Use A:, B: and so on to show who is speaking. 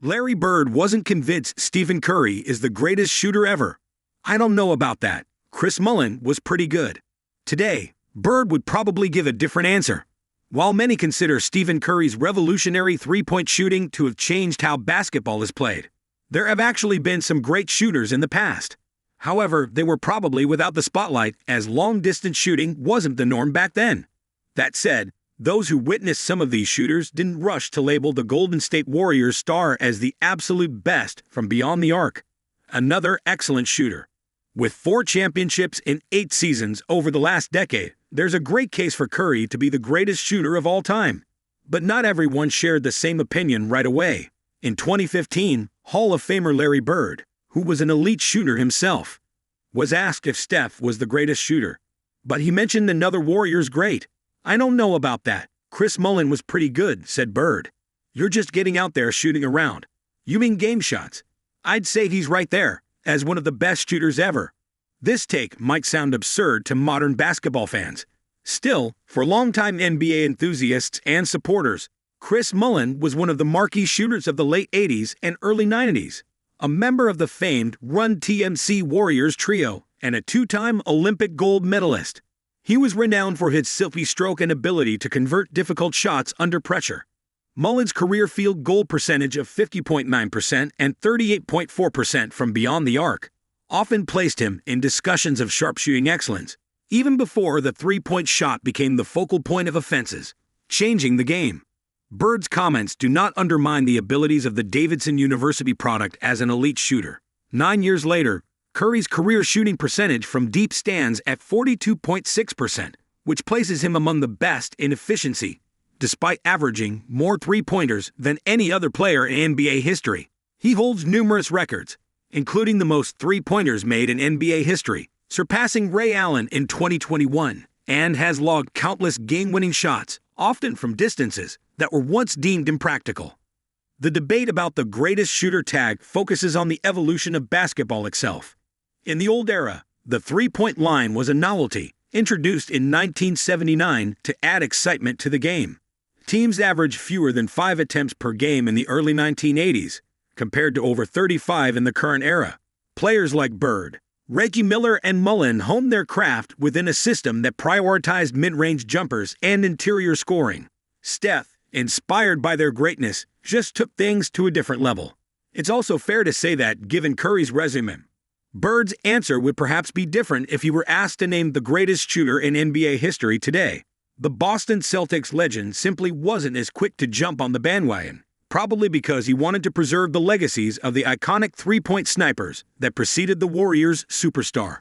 A: Larry Bird wasn't convinced Stephen Curry is the greatest shooter ever. I don't know about that. Chris Mullin was pretty good. Today, Bird would probably give a different answer. While many consider Stephen Curry's revolutionary three-point shooting to have changed how basketball is played, there have actually been some great shooters in the past. However, they were probably without the spotlight, as long-distance shooting wasn't the norm back then. That said, those who witnessed some of these shooters didn't rush to label the Golden State Warriors star as the absolute best from beyond the arc. Another excellent shooter. With 4 championships in 8 seasons over the last decade, there's a great case for Curry to be the greatest shooter of all time. But not everyone shared the same opinion right away. In 2015, Hall of Famer Larry Bird, who was an elite shooter himself, was asked if Steph was the greatest shooter. But he mentioned another Warriors great. "I don't know about that. Chris Mullin was pretty good," said Bird. "You're just getting out there shooting around. You mean game shots? I'd say he's right there, as one of the best shooters ever." This take might sound absurd to modern basketball fans. Still, for longtime NBA enthusiasts and supporters, Chris Mullin was one of the marquee shooters of the late 80s and early 90s. A member of the famed Run TMC Warriors trio and a 2-time Olympic gold medalist. He was renowned for his silky stroke and ability to convert difficult shots under pressure. Mullin's career field goal percentage of 50.9% and 38.4% from beyond the arc often placed him in discussions of sharpshooting excellence, even before the three-point shot became the focal point of offenses, changing the game. Bird's comments do not undermine the abilities of the Davidson University product as an elite shooter. 9 years later, Curry's career shooting percentage from deep stands at 42.6%, which places him among the best in efficiency, despite averaging more three-pointers than any other player in NBA history. He holds numerous records, including the most three-pointers made in NBA history, surpassing Ray Allen in 2021, and has logged countless game-winning shots, often from distances that were once deemed impractical. The debate about the greatest shooter tag focuses on the evolution of basketball itself. In the old era, the three-point line was a novelty, introduced in 1979 to add excitement to the game. Teams averaged fewer than 5 attempts per game in the early 1980s, compared to over 35 in the current era. Players like Bird, Reggie Miller, and Mullin honed their craft within a system that prioritized mid-range jumpers and interior scoring. Steph, inspired by their greatness, just took things to a different level. It's also fair to say that, given Curry's resume, Bird's answer would perhaps be different if he were asked to name the greatest shooter in NBA history today. The Boston Celtics legend simply wasn't as quick to jump on the bandwagon, probably because he wanted to preserve the legacies of the iconic three-point snipers that preceded the Warriors' superstar.